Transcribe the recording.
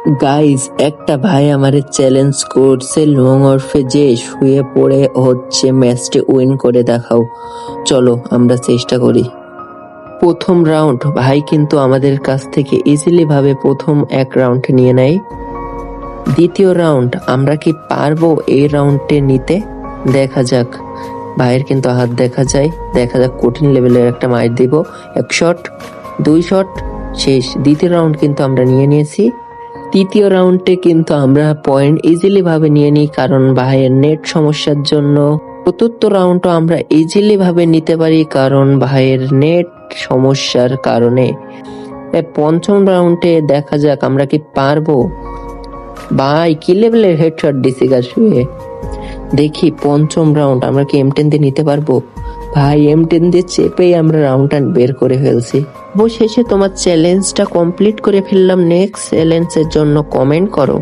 Guys, একটা ভাই আমারে চ্যালেঞ্জ করছে লং অর্ফে যে শুয়ে পড়ে হচ্ছে ম্যাচটি উইন করে দেখাও। চলো আমরা চেষ্টা করি। প্রথম রাউন্ড ভাই কিন্তু আমাদের কাছ থেকে ইজিলি ভাবে প্রথম এক রাউন্ড নিয়ে নেয়। দ্বিতীয় রাউন্ড আমরা কি পারবো এই রাউন্ডে নিতে? দেখা যাক। ভাইয়ের কিন্তু হাত দেখা যায়, দেখা যাক কঠিন লেভেলের একটা মার দিব। এক শট, দুই শট, শেষ। দ্বিতীয় রাউন্ড কিন্তু আমরা নিয়ে নিয়েছি। তৃতীয় রাউন্ডে কিন্তু আমরা পয়েন্ট ইজিলি ভাবে নিয়ে নিই, কারণ ভাইয়ের নেট সমস্যার জন্য। চতুর্থ রাউন্ডও আমরা ইজিলি ভাবে নিতে পারি, কারণ ভাইয়ের নেট সমস্যার কারণে। পঞ্চম রাউন্ডে দেখা যাক আমরা কি পারবো। ভাই কি লেভেলের হেডশট দিছি গা শুয়ে। দেখি পঞ্চম রাউন্ড আমরা কি M10 দিয়ে নিতে পারবো। ভাই M10 দিয়ে চেপেই আমরা রাউন্ডটা বের করে ফেলছি। অবশেষে তোমার চ্যালেঞ্জটা কমপ্লিট করে ফেললাম। নেক্সট চ্যালেঞ্জের জন্য কমেন্ট করো।